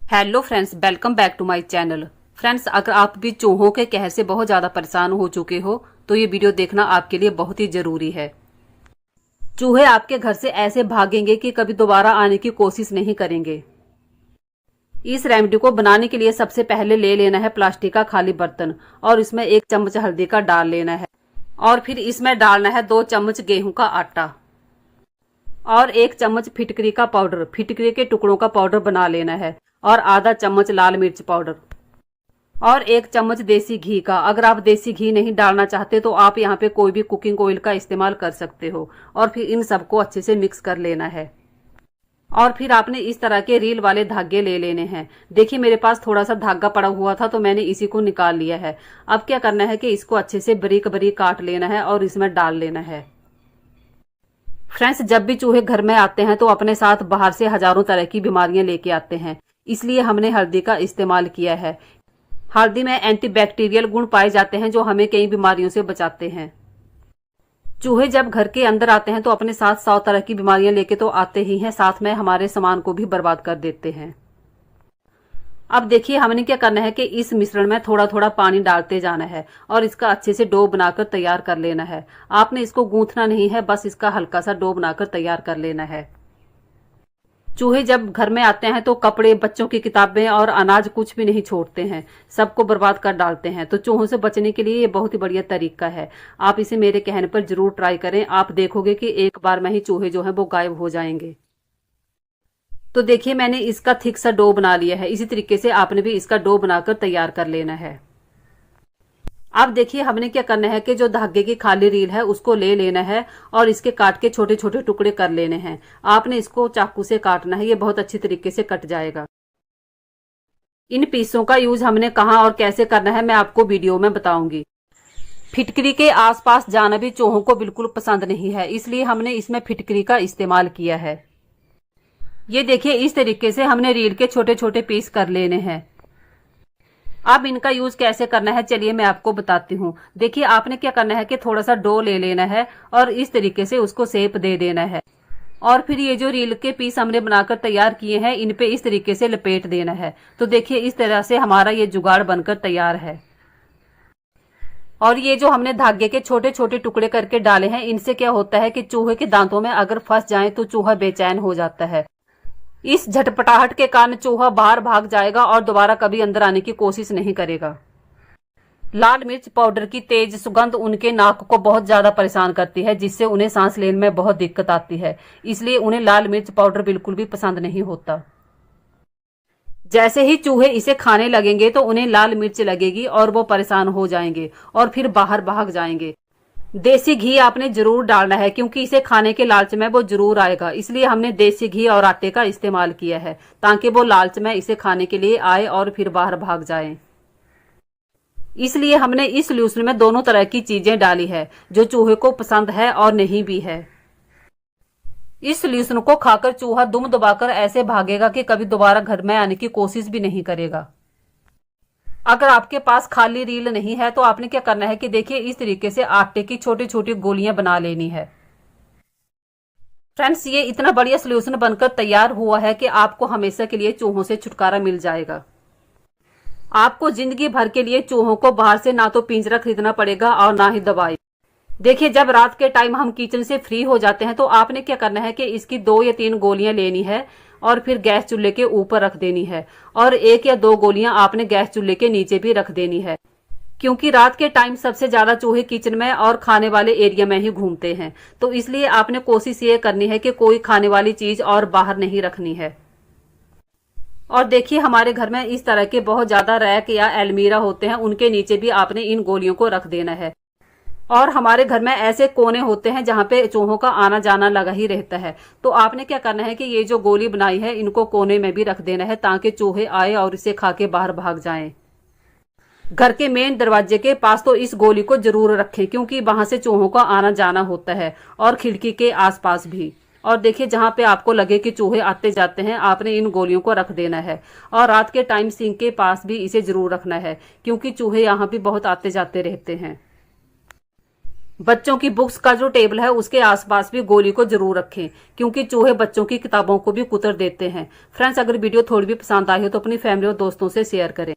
Hello friends, welcome back to my channel. Friends, अगर आप भी चूहों के कहर से बहुत ज़्यादा परेशान हो चुके हो तो ये वीडियो देखना आपके लिए बहुत ही ज़रूरी है। चूहे आपके घर से ऐसे भागेंगे कि कभी दोबारा आने की कोशिश नहीं करेंगे। इस रेमेडी को बनाने के लिए सबसे पहले ले लेना है प्लास्टिक का खाली बर्तन और इसमें 1 चम्मच हल्दी का डाल लेना है और फिर इसमें डालना है 2 चम्मच गेहूं का आटा और 1 चम्मच फिटकरी का पाउडर, फिटकरी के टुकड़ों का पाउडर बना लेना है और आधा चम्मच लाल मिर्च पाउडर और 1 चम्मच देसी घी का। अगर आप देसी घी नहीं डालना चाहते तो आप यहाँ पे कोई भी कुकिंग ऑयल का इस्तेमाल कर सकते हो और फिर इन सबको अच्छे से मिक्स कर लेना है। और फिर आपने इस तरह के रील वाले धागे ले लेने हैं। देखिए, मेरे पास थोड़ा सा धागा पड़ा हुआ था तो मैंने इसी को निकाल लिया है। अब क्या करना है कि इसको अच्छे से बारीक बारीक काट लेना है और इसमें डाल लेना है। फ्रेंड्स, जब भी चूहे घर में आते हैं तो अपने साथ बाहर से हजारों तरह की बीमारियां लेके आते हैं, इसलिए हमने हल्दी का इस्तेमाल किया है। हल्दी में एंटीबैक्टीरियल गुण पाए जाते हैं जो हमें कई बीमारियों से बचाते हैं। चूहे जब घर के अंदर आते हैं तो अपने साथ 100 तरह की बीमारियां लेके तो आते ही हैं, साथ में हमारे सामान को भी बर्बाद कर देते हैं। अब देखिए, हमने क्या करना है कि इस मिश्रण में थोड़ा थोड़ा पानी डालते जाना है और इसका अच्छे से डो बनाकर तैयार कर लेना है। आपने इसको गूंथना नहीं है, बस इसका हल्का सा डो बनाकर तैयार कर लेना है। चूहे जब घर में आते हैं तो कपड़े, बच्चों की किताबें और अनाज कुछ भी नहीं छोड़ते हैं, सबको बर्बाद कर डालते हैं। तो चूहों से बचने के लिए ये बहुत ही बढ़िया तरीका है। आप इसे मेरे कहने पर जरूर ट्राई करें। आप देखोगे कि एक बार में ही चूहे जो हैं वो गायब हो जाएंगे। तो देखिए, मैंने इसका थिक सा डो बना लिया है। इसी तरीके से आपने भी इसका डो बनाकर तैयार कर लेना है। अब देखिए, हमने क्या करना है कि जो धागे की खाली रील है उसको ले लेना है और इसके काट के छोटे छोटे टुकड़े कर लेने हैं। आपने इसको चाकू से काटना है, ये बहुत अच्छी तरीके से कट जाएगा। इन पीसों का यूज हमने कहाँ और कैसे करना है मैं आपको वीडियो में बताऊंगी। फिटकरी के आसपास जाना भी चूहों को बिल्कुल पसंद नहीं है, इसलिए हमने इसमें फिटकरी का इस्तेमाल किया है। ये देखिए, इस तरीके से हमने रील के छोटे छोटे पीस कर लेने हैं। अब इनका यूज कैसे करना है चलिए मैं आपको बताती हूँ। देखिए, आपने क्या करना है कि थोड़ा सा डो ले लेना है और इस तरीके से उसको शेप दे देना है और फिर ये जो रील के पीस हमने बनाकर तैयार किए हैं इन पे इस तरीके से लपेट देना है। तो देखिए, इस तरह से हमारा ये जुगाड़ बनकर तैयार है। और ये जो हमने धागे के छोटे छोटे टुकड़े करके डाले हैं, इनसे क्या होता है कि चूहे के दांतों में अगर फंस जाए तो चूहा बेचैन हो जाता है। इस झटपटाहट के कारण चूहा बाहर भाग जाएगा और दोबारा कभी अंदर आने की कोशिश नहीं करेगा। लाल मिर्च पाउडर की तेज सुगंध उनके नाक को बहुत ज्यादा परेशान करती है, जिससे उन्हें सांस लेने में बहुत दिक्कत आती है। इसलिए उन्हें लाल मिर्च पाउडर बिल्कुल भी पसंद नहीं होता। जैसे ही चूहे इसे खाने लगेंगे तो उन्हें लाल मिर्च लगेगी और वो परेशान हो जाएंगे और फिर बाहर भाग जाएंगे। देसी घी आपने जरूर डालना है क्योंकि इसे खाने के लालच में वो जरूर आएगा, इसलिए हमने देसी घी और आटे का इस्तेमाल किया है ताकि वो लालच में इसे खाने के लिए आए और फिर बाहर भाग जाए। इसलिए हमने इस सॉल्यूशन में दोनों तरह की चीजें डाली है, जो चूहे को पसंद है और नहीं भी है। इस सॉल्यूशन को खाकर चूहा दुम दबाकर ऐसे भागेगा कि कभी दोबारा घर में आने की कोशिश भी नहीं करेगा। अगर आपके पास खाली रील नहीं है तो आपने क्या करना है कि देखिए, इस तरीके से आटे की छोटी छोटी गोलियां बना लेनी है। फ्रेंड्स, ये इतना बढ़िया सॉल्यूशन बनकर तैयार हुआ है कि आपको हमेशा के लिए चूहों से छुटकारा मिल जाएगा। आपको जिंदगी भर के लिए चूहों को बाहर से ना तो पिंजरा खरीदना पड़ेगा और ना ही दवाई। देखिए, जब रात के टाइम हम किचन से फ्री हो जाते हैं तो आपने क्या करना है कि इसकी 2 या 3 गोलियां लेनी है और फिर गैस चूल्हे के ऊपर रख देनी है और 1 या 2 गोलियां आपने गैस चूल्हे के नीचे भी रख देनी है, क्योंकि रात के टाइम सबसे ज्यादा चूहे किचन में और खाने वाले एरिया में ही घूमते हैं। तो इसलिए आपने कोशिश ये करनी है कि कोई खाने वाली चीज और बाहर नहीं रखनी है। और देखिए, हमारे घर में इस तरह के बहुत ज्यादा रैक या अलमीरा होते हैं, उनके नीचे भी आपने इन गोलियों को रख देना है। और हमारे घर में ऐसे कोने होते हैं जहाँ पे चूहों का आना जाना लगा ही रहता है। तो आपने क्या करना है कि ये जो गोली बनाई है इनको कोने में भी रख देना है ताकि चूहे आए और इसे खा के बाहर भाग जाएं। घर के मेन दरवाजे के पास तो इस गोली को जरूर रखें क्योंकि वहां से चूहों का आना जाना होता है और खिड़की के आसपास भी। और देखिए, जहाँ पे आपको लगे कि चूहे आते जाते हैं आपने इन गोलियों को रख देना है। और रात के टाइम सिंक के पास भी इसे जरूर रखना है क्योंकि चूहे यहाँ भी बहुत आते जाते रहते हैं। बच्चों की बुक्स का जो टेबल है उसके आसपास भी गोली को जरूर रखें, क्योंकि चूहे बच्चों की किताबों को भी कुतर देते हैं। फ्रेंड्स, अगर वीडियो थोड़ी भी पसंद आई हो तो अपनी फैमिली और दोस्तों से शेयर करें।